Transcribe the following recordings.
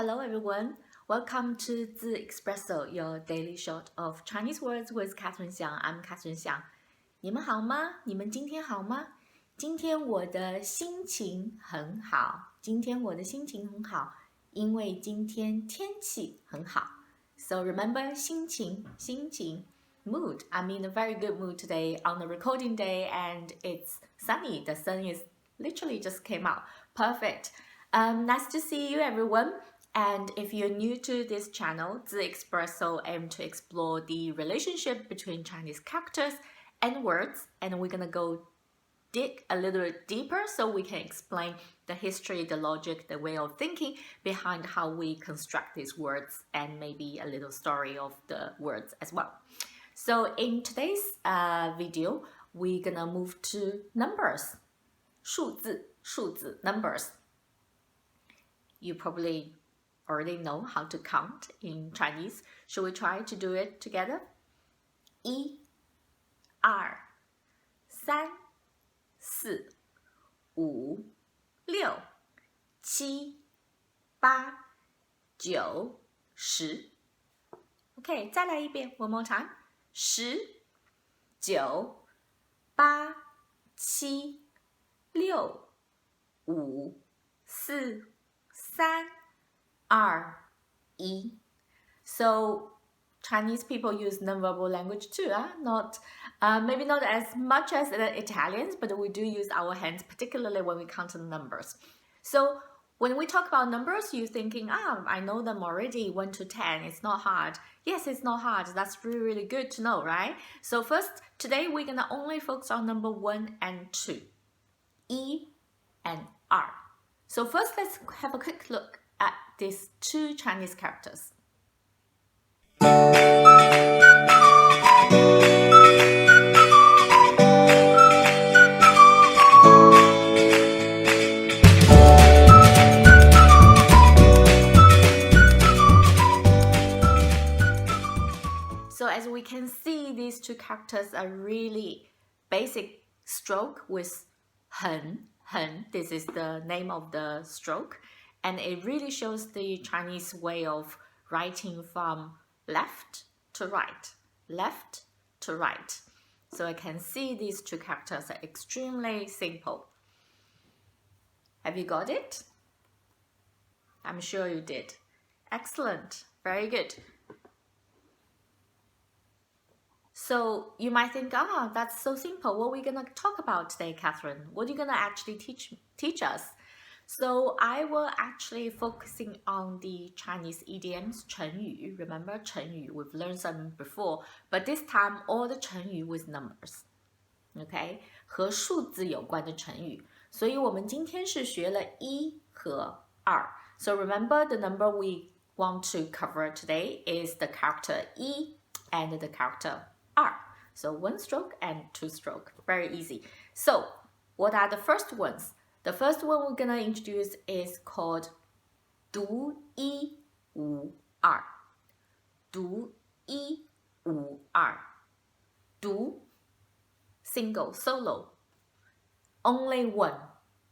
Hello everyone, welcome to the espresso, your daily shot of Chinese words with Catherine Xiang. I'm Catherine Xiang. 你们好吗？你们今天好吗？今天我的心情很好。今天我的心情很好，因为今天天气很好。So remember 心情 mood. I'm in a very good mood today on the recording day and it's sunny. The sun is literally just came out. Perfect. Nice to see you everyone. And if you're new to this channel, the espresso aim to explore the relationship between Chinese characters and words, and we're gonna go dig a little bit deeper so we can explain the history, the logic, the way of thinking behind how we construct these words, and maybe a little story of the words as well. So in today's video, we're gonna move to numbers. 数字 numbers. You probably already know how to count in Chinese. Should we try to do it together? 1、2、3、4、5、6、7、8、9、10。Okay, 再来一遍 one more time. 10、9、8、7、6、5、4、3、2、1. So Chinese people use nonverbal language too, maybe not as much as the Italians, but we do use our hands, particularly when we count the numbers. So when we talk about numbers, you're thinking, I know them already, 1 to 10, it's not hard. Yes, it's not hard. That's really, really good to know, right? So first, today we're gonna only focus on number 1 and 2, 1 and 2. So first, let's have a quick look at these two Chinese characters. So as we can see, these two characters are really basic stroke with 横. This is the name of the stroke. And it really shows the Chinese way of writing from left to right. So I can see these two characters are extremely simple. Have you got it? I'm sure you did. Excellent. Very good. So you might think, that's so simple. What are we going to talk about today, Catherine? What are you going to actually teach us? So I will actually focusing on the Chinese idioms, 成语. Remember 成语? We've learned some before, but this time all the 成语 with numbers. Okay? 和数字有关的成语. 所以我们今天是学了1和2. So remember the number we want to cover today is the character 1 and the character 2. So 1 stroke and 2 stroke. Very easy. So what are the first ones? The first one we're going to introduce is called 独一无二. 独一无二. 独 single, solo. Only one,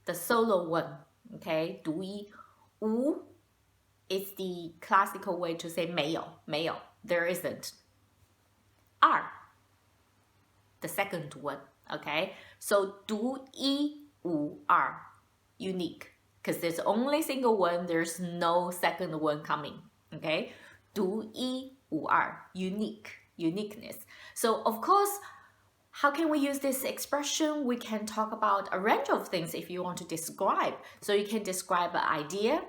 the solo one. Okay, 独一无 is the classical way to say 没有, there isn't. 二 the second one. Okay, so 独一无二 unique, because there's only single one, there's no second one coming. Okay, 独一无二 uniqueness. So of course, how can we use this expression? We can talk about a range of things if you want to describe. So you can describe an idea.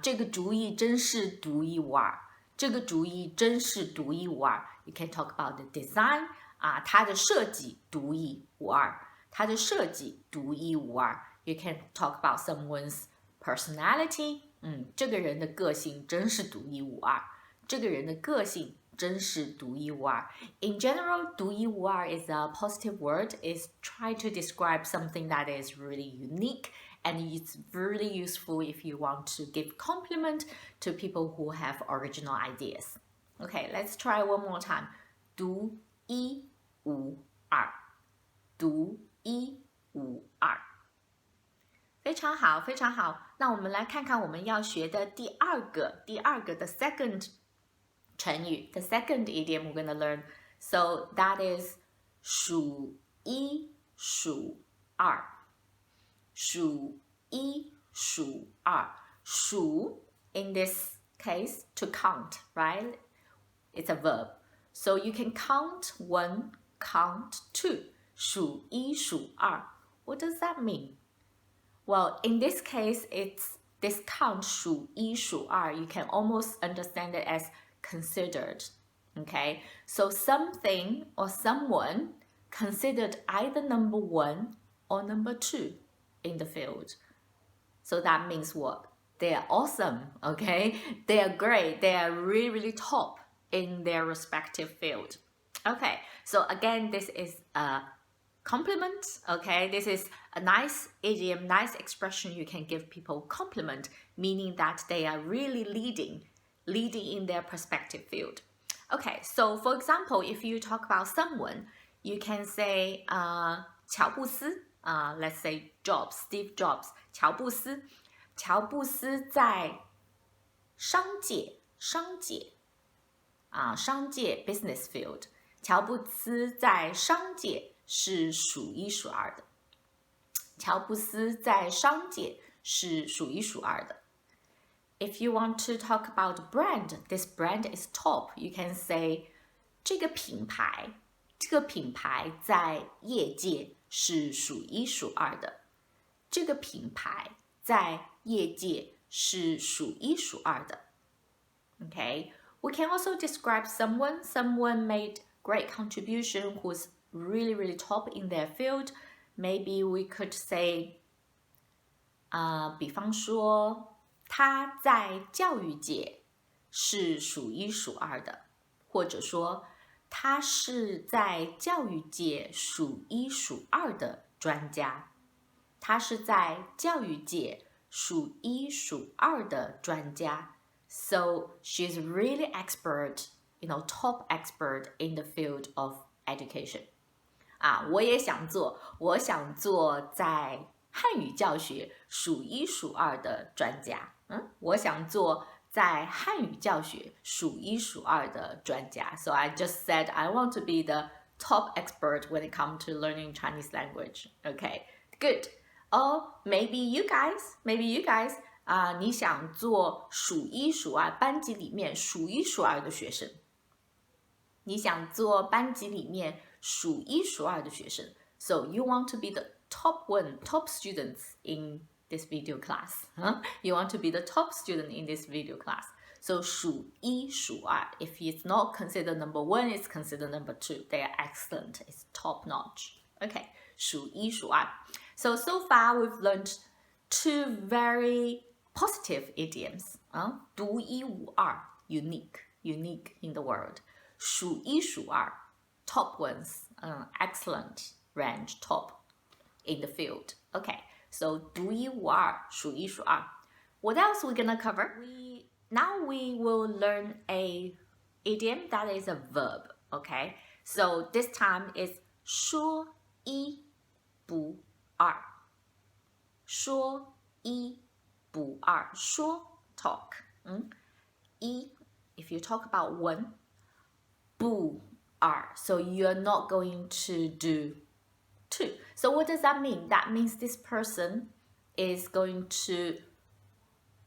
这个主意真是独一无二. 这个主意真是独一无二. You can talk about the design. 它的设计独一无二. 它的设计独一无二. You can talk about someone's personality. 这个人的个性真是独一无二. 这个人的个性真是独一无二. In general, 独一无二 is a positive word. It's try to describe something that is really unique, and it's really useful if you want to give compliment to people who have original ideas. Okay, let's try one more time. 独一无二. 独一无二.非常好，非常好。那我们来看看我们要学的第二个 the second 成语 the second idiom we're going to learn. So that is 数一数二，数一数二。数 in this case to count, right? It's a verb. So you can count one, count two. 数一数二. What does that mean? Well, in this case, it's this count 数一数二. You can almost understand it as considered. Okay, so something or someone considered either number one or number two in the field. So that means what? They are awesome, okay? They are great. They are really, really top in their respective field. Okay, so again, this is a compliment, okay? This is a nice idiom, nice expression you can give people compliment, meaning that they are really leading in their respective field. Okay, so for example, if you talk about someone, you can say 乔布斯 let's say Jobs, Steve Jobs, 乔布斯在商界 business field, 乔布斯在商界是数一数二的。乔布斯在商界是数一数二的。If you want to talk about brand, this brand is top. You can say 这个品牌在业界是数一数二的。这个品牌在业界是数一数二的。Okay, we can also describe someone made great contribution who's really, really top in their field. Maybe we could say, 比方说他在教育界是数一数二的，或者说他是在教育界数一数二的专家。他是在教育界数一数二的专家。So she's really expert, top expert in the field of education. 我也想做在汉语教学数一数二的专家。我想做在汉语教学数一数二的专家。So I just said I want to be the top expert when it comes to learning Chinese language. Okay, good. Or maybe you guys, 你想做数一数二班级里面数一数二的学生。你想做班级里面数一数二的学生。So you want to be the top students in this video class. You want to be the top student in this video class. So 数一数二. If it's not considered number one, it's considered number two. They are excellent. It's top notch. Okay, 数一数二. So far we've learned two very positive idioms. 独一无二, unique in the world. 数一数二, top ones, excellent range, top in the field. Okay, so 独一无二, 数一数二. What else are we gonna cover? Now we will learn a idiom that is a verb. Okay, so this time is 说一不二。说一不二。说 talk. 一 if you talk about one. 不二 so you're not going to do two. So what does that mean? That means this person is going to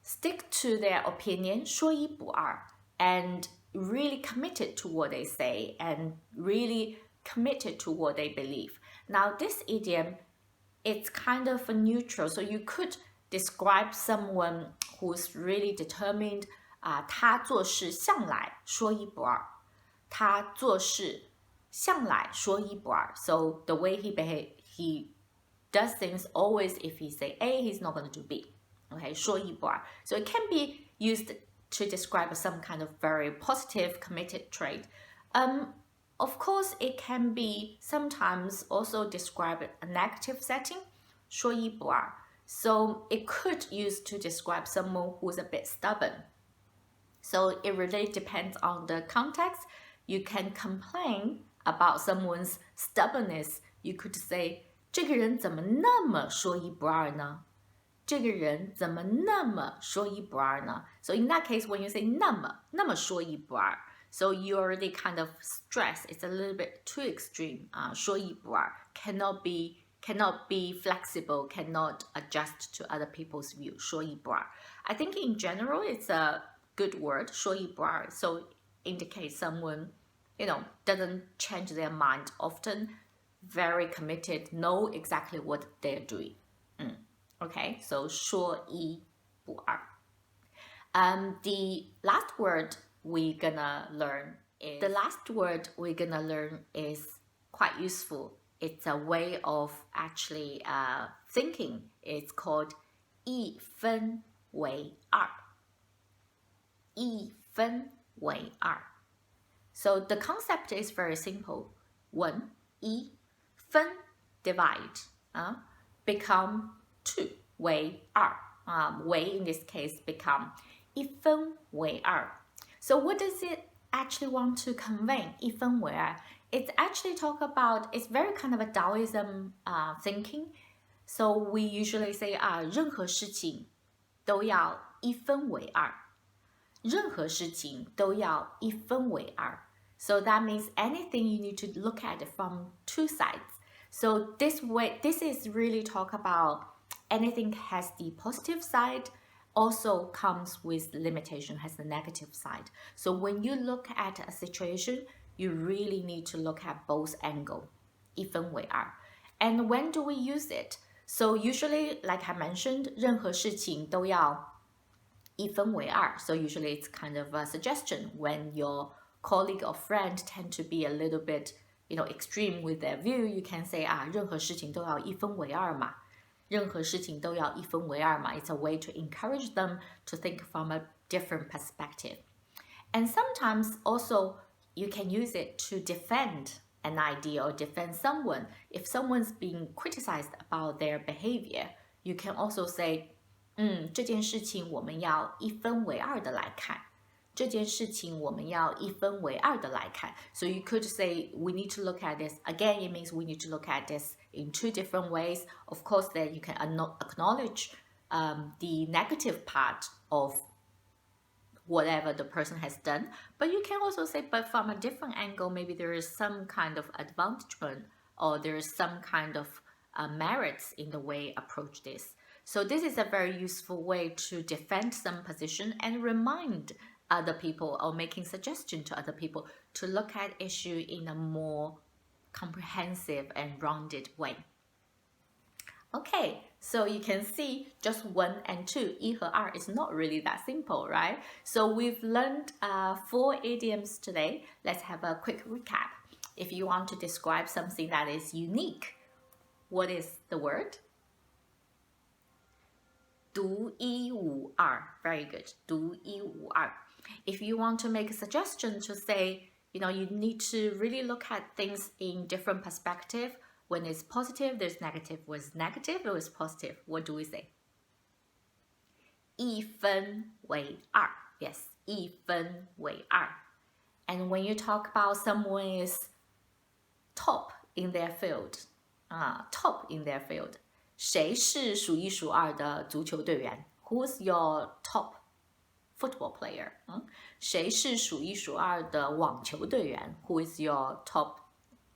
stick to their opinion, 说一不二, and really committed to what they say and really committed to what they believe. Now this idiom, it's kind of a neutral, so you could describe someone who's really determined. 他做事向来说一不二。他做事向来说一不二。So the way he behave, he does things always. If he say A, he's not going to do B. Okay, 说一不二. So it can be used to describe some kind of very positive, committed trait. Of course, it can be sometimes also describe a negative setting, 说一不二. So it could use to describe someone who's a bit stubborn. So it really depends on the context. You can complain about someone's stubbornness. You could say, 这个人怎么那么说一不二呢？这个人怎么那么说一不二呢？ So in that case, when you say 那么说一不二, so you already kind of stress it's a little bit too extreme. 说一不二 cannot be flexible, cannot adjust to other people's view. 说一不二. I think in general it's a good word. 说一不二 so indicates someone, doesn't change their mind often, very committed, know exactly what they're doing. Okay, so 说一不二. The last word we're gonna learn is quite useful. It's a way of actually thinking. It's called 一分为二. 一分为二. So the concept is very simple. 1, 一, 分 divide, become 2, 为二. 为 in this case become 一分为二. So what does it actually want to convey? 一分为二. It's actually it's very kind of a Taoism thinking. So we usually say 任何事情都要一分为二. 任何事情都要一分为二. So that means anything you need to look at it from two sides. So this is really talk about anything has the positive side, also comes with limitation, has the negative side. So when you look at a situation, you really need to look at both angles. 一分为二. And when do we use it? So usually, like I mentioned, 任何事情都要一分为二. So usually it's kind of a suggestion when your colleague or friend tend to be a little bit, extreme with their view. You can say 任何事情都要一分为二嘛. 任何事情都要一分为二嘛. It's a way to encourage them to think from a different perspective. And sometimes also you can use it to defend an idea or defend someone. If someone's being criticized about their behavior, you can also say, 这件事情我们要一分为二的来看. 这件事情我们要一分为二的来看. So you could say we need to look at this. Again, it means we need to look at this in two different ways. Of course, then you can acknowledge the negative part of whatever the person has done. But you can also say, but from a different angle, maybe there is some kind of advancement or there is some kind of merits in the way approach this. So this is a very useful way to defend some position and remind other people or making suggestion to other people to look at issue in a more comprehensive and rounded way. Okay, so you can see just 1 and 2, 一和二 is not really that simple, right? So we've learned 4 idioms today. Let's have a quick recap. If you want to describe something that is unique, what is the word? 独一无二. Very good. 独一无二. If you want to make a suggestion to say, you need to really look at things in different perspective. When it's positive, there's negative. When it's negative, there is positive. What do we say? 一分为二. Yes, 一分为二. And when you talk about someone is top in their field, 谁是数一数二的足球队员? Who's your top football player? 谁是数一数二的网球队员? Who is your top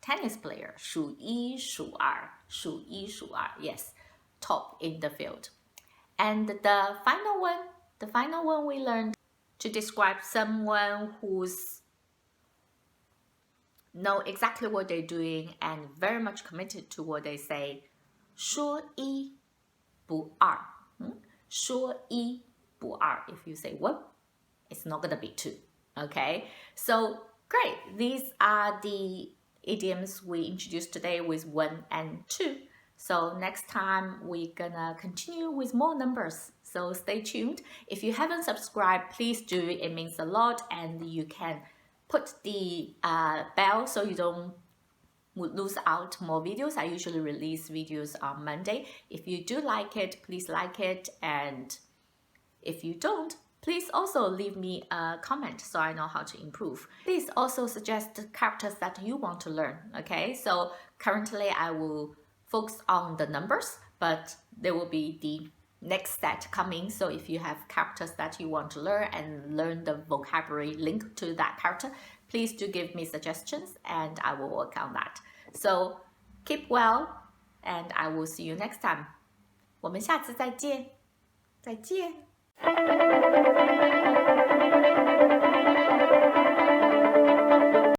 tennis player? 数一数二. Yes, top in the field. And the final one we learned to describe someone who's know exactly what they're doing and very much committed to what they say. 说一不二. 说一不二. If you say one, it's not gonna be two. Okay, so great. These are the idioms we introduced today with 1 and 2. So next time we're gonna continue with more numbers. So stay tuned. If you haven't subscribed, please do. It means a lot, and you can put the bell so you don't lose out more videos. I usually release videos on Monday. If you do like it, please like it, and if you don't, please also leave me a comment so I know how to improve. Please also suggest characters that you want to learn, okay? So currently I will focus on the numbers, but there will be the next set coming. So if you have characters that you want to learn and learn the vocabulary linked to that character, please do give me suggestions and I will work on that. So keep well and I will see you next time. 我们下次再见，再见。